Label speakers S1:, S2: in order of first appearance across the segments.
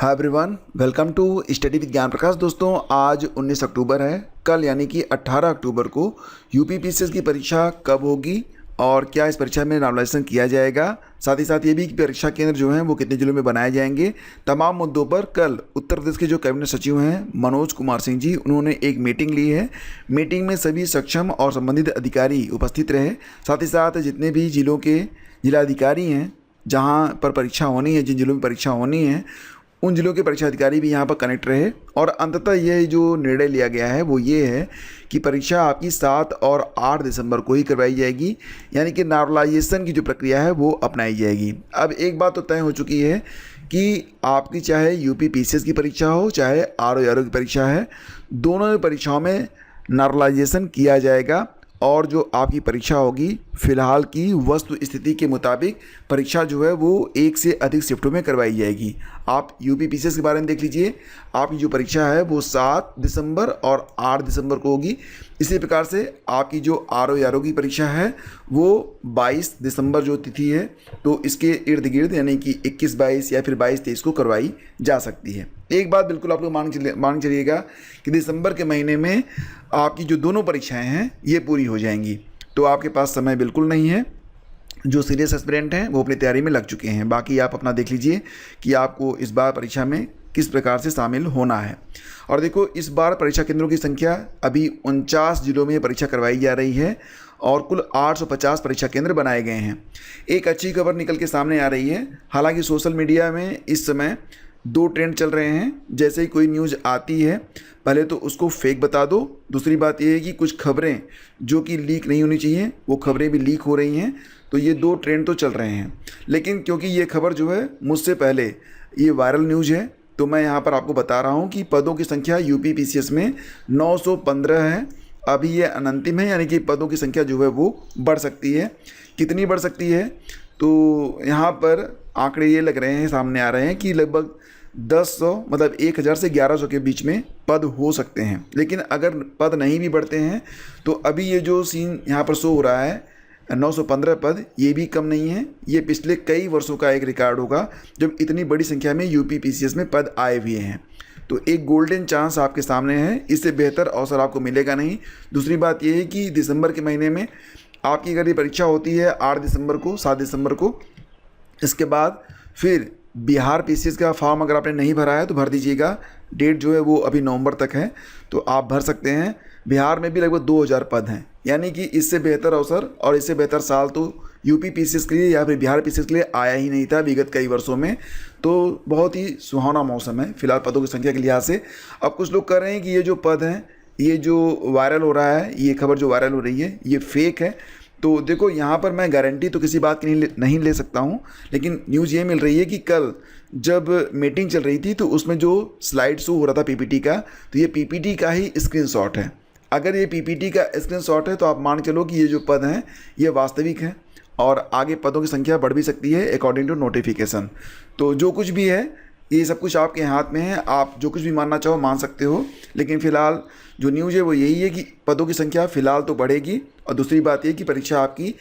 S1: Hi everyone, welcome to study with Gyan Prakash. दोस्तों, आज 19 अक्टूबर है। कल यानी कि 18 अक्टूबर को यूपी पीसीएस की परीक्षा कब होगी और क्या इस परीक्षा में नॉमिनेशन किया जाएगा, साथ ही साथ ये भी कि परीक्षा केंद्र जो हैं वो कितने जिलों में बनाए जाएंगे, तमाम मुद्दों पर कल उत्तर प्रदेश के जो कैबिनेट सचिव हैं मनोज कुमार सिंह जी, उन्होंने एक मीटिंग ली है। मीटिंग में सभी सक्षम और संबंधित अधिकारी उपस्थित रहे। साथ ही साथ जितने भी जिलों के जिलाधिकारी हैं जहाँ पर परीक्षा होनी है, जिन जिलों में परीक्षा होनी है, उन जिलों के परीक्षा अधिकारी भी यहाँ पर कनेक्ट रहे। और अंततः यह जो निर्णय लिया गया है वो ये है कि परीक्षा आपकी 7 और 8 दिसंबर को ही करवाई जाएगी, यानी कि नॉर्मलाइजेशन की जो प्रक्रिया है वो अपनाई जाएगी। अब एक बात तो तय हो चुकी है कि आपकी चाहे यूपी पीसीएस की परीक्षा हो, चाहे आरओ की परीक्षा है, दोनों परीक्षाओं में नॉर्मलाइजेशन किया जाएगा। और जो आपकी परीक्षा होगी, फ़िलहाल की वस्तु स्थिति के मुताबिक परीक्षा जो है वो 1 से अधिक शिफ्टों में करवाई जाएगी। आप यूपी पीसीएस के बारे में देख लीजिए, आपकी जो परीक्षा है वो 7 दिसंबर और 8 दिसंबर को होगी। इसी प्रकार से आपकी जो आरओ की परीक्षा है वो 22 दिसंबर जो तिथि है, तो इसके इर्द गिर्द यानी कि 21-22 या फिर 22-23 को करवाई जा सकती है। एक बात बिल्कुल आप लोग मान चलिएगा कि दिसंबर के महीने में आपकी जो दोनों परीक्षाएं हैं ये पूरी हो जाएंगी, तो आपके पास समय बिल्कुल नहीं है। जो सीरियस एस्पिरेंट हैं वो अपनी तैयारी में लग चुके हैं। बाकी आप अपना देख लीजिए कि आपको इस बार परीक्षा में किस प्रकार से शामिल होना है। और देखो, इस बार परीक्षा केंद्रों की संख्या अभी 49 जिलों में परीक्षा करवाई जा रही है और कुल 850 परीक्षा केंद्र बनाए गए हैं। एक अच्छी खबर निकल के सामने आ रही है। हालांकि सोशल मीडिया में इस समय 2 ट्रेंड चल रहे हैं। जैसे ही कोई न्यूज़ आती है, पहले तो उसको फेक बता दो। दूसरी बात यह है कि कुछ खबरें जो कि लीक नहीं होनी चाहिए वो खबरें भी लीक हो रही हैं। तो ये 2 ट्रेंड तो चल रहे हैं, लेकिन क्योंकि ये खबर जो है मुझसे पहले ये वायरल न्यूज़ है, तो मैं यहाँ पर आपको बता रहा हूँ कि पदों की संख्या यूपी पीसीएस में 915 है। अभी ये अनंतिम है, यानी कि पदों की संख्या जो है वो बढ़ सकती है। कितनी बढ़ सकती है, तो यहाँ पर आंकड़े ये लग रहे हैं, सामने आ रहे हैं कि लगभग 1000 मतलब 1000 से 1100 के बीच में पद हो सकते हैं। लेकिन अगर पद नहीं भी बढ़ते हैं तो अभी ये जो सीन यहाँ पर शो हो रहा है 915 पद, ये भी कम नहीं है। ये पिछले कई वर्षों का एक रिकॉर्ड होगा जब इतनी बड़ी संख्या में यूपी पीसीएस में पद आए हुए हैं। तो एक गोल्डन चांस आपके सामने है, इससे बेहतर अवसर आपको मिलेगा नहीं। दूसरी बात यह है कि दिसंबर के महीने में आपकी अगर ये परीक्षा होती है 8 दिसंबर को, 7 दिसंबर को, इसके बाद फिर बिहार पीसीएस का फॉर्म अगर आपने नहीं भरा है तो भर दीजिएगा। डेट जो है वो अभी नवंबर तक है, तो आप भर सकते हैं। बिहार में भी लगभग 2000 पद हैं, यानी कि इससे बेहतर अवसर और इससे बेहतर साल तो यूपी पीसीएस के लिए या फिर बिहार पीसीएस के लिए आया ही नहीं था विगत कई वर्षों में। तो बहुत ही सुहावना मौसम है फिलहाल पदों की संख्या के लिहाज से। अब कुछ लोग कह रहे हैं कि ये जो पद हैं, ये जो वायरल हो रहा है, ये खबर जो वायरल हो रही है ये फेक है। तो देखो, यहाँ पर मैं गारंटी तो किसी बात की नहीं ले सकता हूँ, लेकिन न्यूज़ ये मिल रही है कि कल जब मीटिंग चल रही थी तो उसमें जो स्लाइड शो हो रहा था पीपीटी का, तो ये पीपीटी का ही स्क्रीनशॉट है। अगर ये पीपीटी का स्क्रीनशॉट है तो आप मान चलो कि ये जो पद हैं ये वास्तविक हैं और आगे पदों की संख्या बढ़ भी सकती है अकॉर्डिंग टू नोटिफिकेशन। तो जो कुछ भी है ये सब कुछ आपके हाथ में है, आप जो कुछ भी मानना चाहो मान सकते हो। लेकिन फ़िलहाल जो न्यूज़ है वो यही है कि पदों की संख्या फ़िलहाल तो बढ़ेगी। और दूसरी बात ये कि परीक्षा आपकी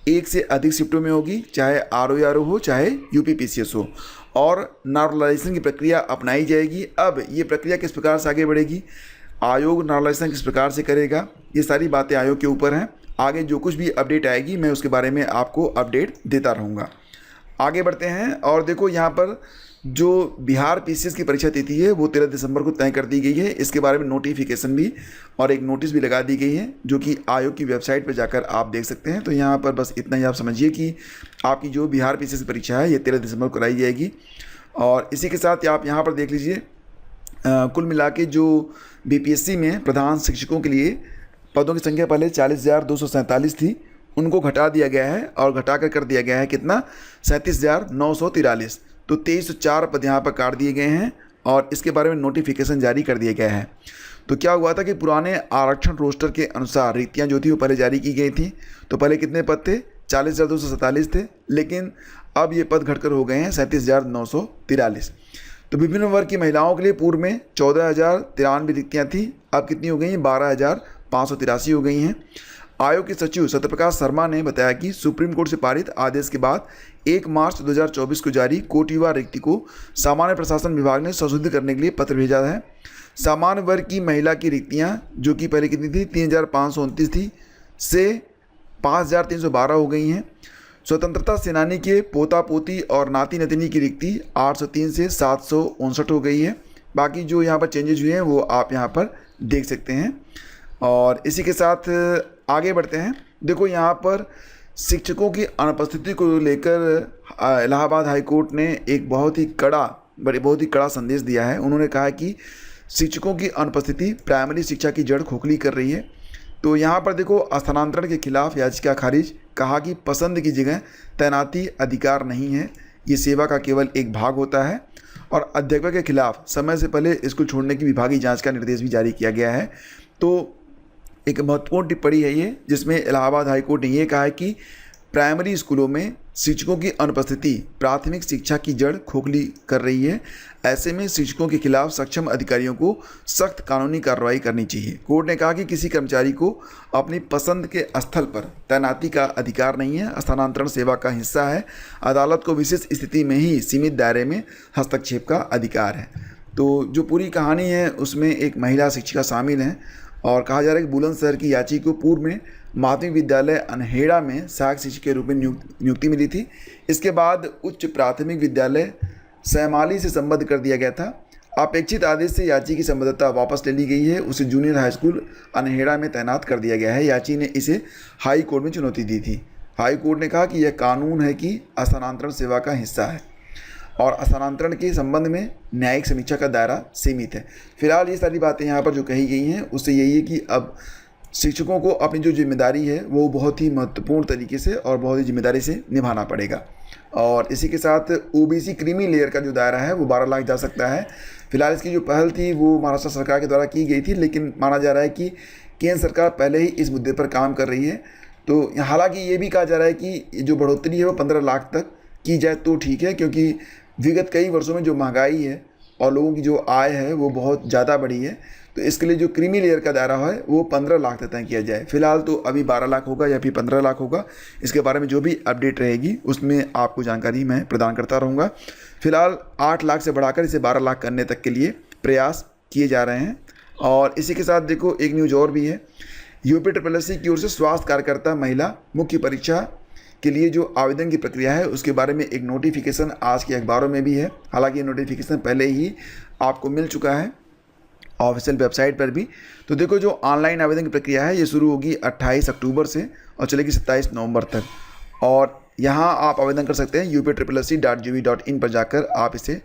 S1: 1 से अधिक शिफ्टों में होगी, चाहे आरओ हो चाहे यूपी पीसीएस हो, और नॉर्मलाइजेशन की प्रक्रिया अपनाई जाएगी। अब ये प्रक्रिया किस प्रकार से आगे बढ़ेगी, आयोग नॉर्मलाइजेशन किस प्रकार से करेगा, ये सारी बातें आयोग के ऊपर हैं। आगे जो कुछ भी अपडेट आएगी मैं उसके बारे में आपको अपडेट देता रहूँगा। आगे बढ़ते हैं और देखो, यहाँ पर जो बिहार पीसीएस की परीक्षा तिथि है वो 13 दिसंबर को तय कर दी गई है। इसके बारे में नोटिफिकेशन भी और एक नोटिस भी लगा दी गई है, जो कि आयोग की वेबसाइट पर जाकर आप देख सकते हैं। तो यहाँ पर बस इतना ही आप समझिए कि आपकी जो बिहार पीसीएस की परीक्षा है ये 13 दिसंबर को कराई जाएगी। और इसी के साथ आप यहाँ पर देख लीजिए, कुल मिला के जो बीपीएससी में प्रधान शिक्षकों के लिए पदों की संख्या पहले 40,247 थी, उनको घटा दिया गया है और घटा कर दिया गया है कितना, 37,943। तो 2304 पद यहाँ पर काट दिए गए हैं और इसके बारे में नोटिफिकेशन जारी कर दिया गया है। तो क्या हुआ था कि पुराने आरक्षण रोस्टर के अनुसार रिक्तियाँ जो थी वो पहले जारी की गई थी। तो पहले कितने पद थे, 40,247 थे, लेकिन अब ये पद घटकर हो गए हैं 37,943। तो विभिन्न वर्ग की महिलाओं के लिए पूर्व में 14,093 रिक्तियाँ थी, अब कितनी हो गई हैं, 12,583 हो गई हैं। आयोग के सचिव सत्यप्रकाश शर्मा ने बताया कि सुप्रीम कोर्ट से पारित आदेश के बाद 1 मार्च 2024 को जारी कोटिवार रिक्ति को सामान्य प्रशासन विभाग ने संशोधित करने के लिए पत्र भेजा है। सामान्य वर्ग की महिला की रिक्तियां जो कि पहले कितनी थी 3529 थी से 5312 हो गई हैं। स्वतंत्रता सेनानी के पोता पोती और नाती नतिनी की रिक्ति 803 से 759 हो गई है। बाकी जो यहाँ पर चेंजेज हुए हैं वो आप यहाँ पर देख सकते हैं। और इसी के साथ आगे बढ़ते हैं। देखो यहाँ पर शिक्षकों की अनुपस्थिति को लेकर इलाहाबाद हाई कोर्ट ने एक बहुत ही कड़ा संदेश दिया है। उन्होंने कहा कि शिक्षकों की अनुपस्थिति प्राइमरी शिक्षा की जड़ खोखली कर रही है। तो यहाँ पर देखो स्थानांतरण के खिलाफ याचिका खारिज, कहा कि पसंद की जगह तैनाती अधिकार नहीं है, ये सेवा का केवल एक भाग होता है। और अध्यापक के खिलाफ समय से पहले स्कूल छोड़ने की विभागीय जांच का निर्देश भी जारी किया गया है। तो एक महत्वपूर्ण टिप्पणी है ये, जिसमें इलाहाबाद हाई कोर्ट ने ये कहा है कि प्राइमरी स्कूलों में शिक्षकों की अनुपस्थिति प्राथमिक शिक्षा की जड़ खोखली कर रही है। ऐसे में शिक्षकों के खिलाफ सक्षम अधिकारियों को सख्त कानूनी कार्रवाई करनी चाहिए। कोर्ट ने कहा कि किसी कर्मचारी को अपनी पसंद के स्थल पर तैनाती का अधिकार नहीं है, स्थानांतरण सेवा का हिस्सा है। अदालत को विशेष स्थिति में ही सीमित दायरे में हस्तक्षेप का अधिकार है। तो जो पूरी कहानी है उसमें एक महिला शिक्षिका शामिल हैं और कहा जा रहा है कि बुलंदशहर की याची को पूर्व में माध्यमिक विद्यालय अनहेड़ा में सहायक शिक्षक के रूप में नियुक्ति मिली थी। इसके बाद उच्च प्राथमिक विद्यालय सैमाली से संबद्ध कर दिया गया था। अपेक्षित आदेश से याची की संबद्धता वापस ले ली गई है, उसे जूनियर हाई स्कूल अनहेड़ा में तैनात कर दिया गया है। याची ने इसे हाई कोर्ट में चुनौती दी थी। हाई कोर्ट ने कहा कि यह कानून है कि स्थानांतरण सेवा का हिस्सा है और स्थानांतरण के संबंध में न्यायिक समीक्षा का दायरा सीमित है। फिलहाल ये सारी बातें यहाँ पर जो कही गई हैं उससे यही है कि अब शिक्षकों को अपनी जो जिम्मेदारी है वो बहुत ही महत्वपूर्ण तरीके से और बहुत ही जिम्मेदारी से निभाना पड़ेगा। और इसी के साथ ओबीसी क्रीमी लेयर का जो दायरा है वो 12 लाख जा सकता है। फिलहाल इसकी जो पहल थी वो महाराष्ट्र सरकार के द्वारा की गई थी, लेकिन माना जा रहा है कि केंद्र सरकार पहले ही इस मुद्दे पर काम कर रही है। तो हालांकि ये भी कहा जा रहा है कि जो बढ़ोतरी है वो 15 लाख तक की जाए तो ठीक है, क्योंकि विगत कई वर्षों में जो महंगाई है और लोगों की जो आय है वो बहुत ज़्यादा बढ़ी है। तो इसके लिए जो क्रीमी लेयर का दायरा है वो 15 लाख तक तय किया जाए। फिलहाल तो अभी 12 लाख होगा या फिर 15 लाख होगा, इसके बारे में जो भी अपडेट रहेगी उसमें आपको जानकारी मैं प्रदान करता रहूँगा। फिलहाल 8 लाख से बढ़ाकर इसे 12 लाख करने तक के लिए प्रयास किए जा रहे हैं। और इसी के साथ देखो एक न्यूज़ और भी है। यूपीएससी की ओर से स्वास्थ्य कार्यकर्ता महिला मुख्य परीक्षा के लिए जो आवेदन की प्रक्रिया है उसके बारे में एक नोटिफिकेशन आज के अखबारों में भी है। हालांकि ये नोटिफिकेशन पहले ही आपको मिल चुका है ऑफिशियल वेबसाइट पर भी। तो देखो जो ऑनलाइन आवेदन की प्रक्रिया है ये शुरू होगी 28 अक्टूबर से और चलेगी 27 नवंबर तक। और यहाँ आप आवेदन कर सकते हैं upsc.gov.in पर जाकर आप इसे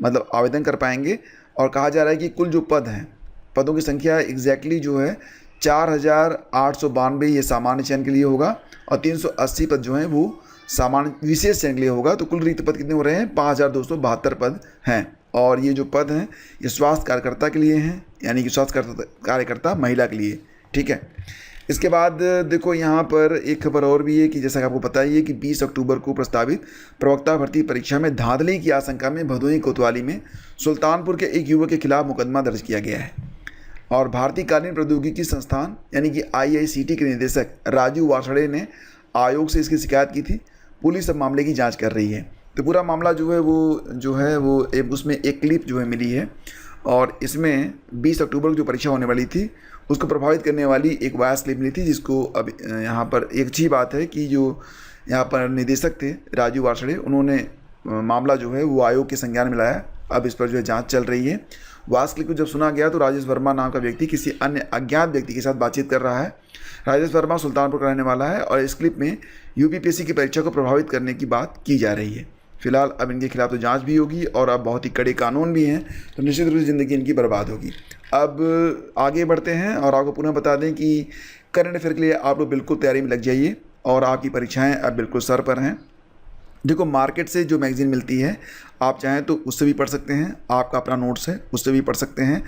S1: आवेदन कर पाएंगे। और कहा जा रहा है कि कुल जो पद हैं, पदों की संख्या एग्जैक्टली जो है 4892 ये सामान्य चयन के लिए होगा और 380 पद जो हैं वो सामान्य विशेष चयन के लिए होगा। तो कुल रिक्त पद कितने हो रहे हैं? 5272 पद हैं। और ये जो पद हैं ये स्वास्थ्य कार्यकर्ता के लिए हैं, यानी कि स्वास्थ्य कार्यकर्ता महिला के लिए, ठीक है। इसके बाद देखो यहाँ पर एक खबर और भी है कि जैसा कि आपको पता ही है कि 20 अक्टूबर को प्रस्तावित प्रवक्ता भर्ती परीक्षा में धांधली की आशंका में भदोही कोतवाली में सुल्तानपुर के एक युवक के खिलाफ मुकदमा दर्ज किया गया है। और भारतीय कालीन प्रौद्योगिकी संस्थान यानी कि IICT के निदेशक राजू वासड़े ने आयोग से इसकी शिकायत की थी। पुलिस अब मामले की जांच कर रही है। तो पूरा मामला जो है वो उसमें एक क्लिप जो है मिली है और इसमें 20 अक्टूबर को जो परीक्षा होने वाली थी उसको प्रभावित करने वाली एक वॉइस क्लिप मिली थी, जिसको अब यहाँ पर एक अच्छी बात है कि जो यहाँ पर निदेशक थे राजू वासड़े, उन्होंने मामला जो है वो आयोग के संज्ञान में लाया। अब इस पर जो है जांच चल रही है। वॉइस क्लिप को जब सुना गया तो राजेश वर्मा नाम का व्यक्ति किसी अन्य अज्ञात व्यक्ति के साथ बातचीत कर रहा है। राजेश वर्मा सुल्तानपुर का रहने वाला है और इस क्लिप में यूपीपीएससी की परीक्षा को प्रभावित करने की बात की जा रही है। फिलहाल अब इनके खिलाफ तो जांच भी होगी और अब बहुत ही कड़े कानून भी हैं, तो निश्चित रूप से ज़िंदगी इनकी बर्बाद होगी। अब आगे बढ़ते हैं और आपको पुनः बता दें कि करंट अफेयर के लिए आप लोग बिल्कुल तैयारी में लग जाइए और आपकी परीक्षाएं अब बिल्कुल सर पर हैं। देखो मार्केट से जो मैगज़ीन मिलती है आप चाहें तो उससे भी पढ़ सकते हैं, आपका अपना नोट्स है उससे भी पढ़ सकते हैं,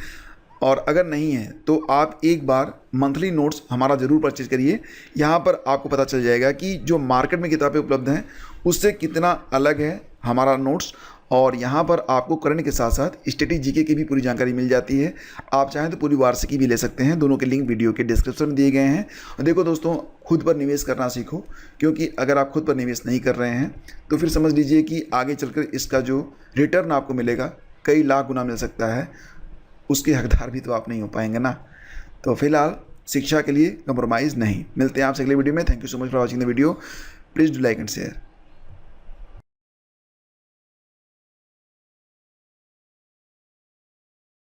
S1: और अगर नहीं है तो आप एक बार मंथली नोट्स हमारा ज़रूर परचेज करिए। यहाँ पर आपको पता चल जाएगा कि जो मार्केट में किताबें उपलब्ध हैं उससे कितना अलग है हमारा नोट्स और यहाँ पर आपको करंट के साथ साथ स्टैटिक जीके की भी पूरी जानकारी मिल जाती है। आप चाहें तो पूरी वार्षिकी भी ले सकते हैं, दोनों के लिंक वीडियो के डिस्क्रिप्शन में दिए गए हैं। और देखो दोस्तों, खुद पर निवेश करना सीखो, क्योंकि अगर आप खुद पर निवेश नहीं कर रहे हैं तो फिर समझ लीजिए कि आगे चलकर इसका जो रिटर्न आपको मिलेगा कई लाख गुना मिल सकता है, उसके हकदार भी तो आप नहीं हो पाएंगे ना। तो फिलहाल शिक्षा के लिए कंप्रोमाइज़ नहीं। मिलते हैं आपसे अगले वीडियो में। Thank you so much for watching the video. Please do like and share.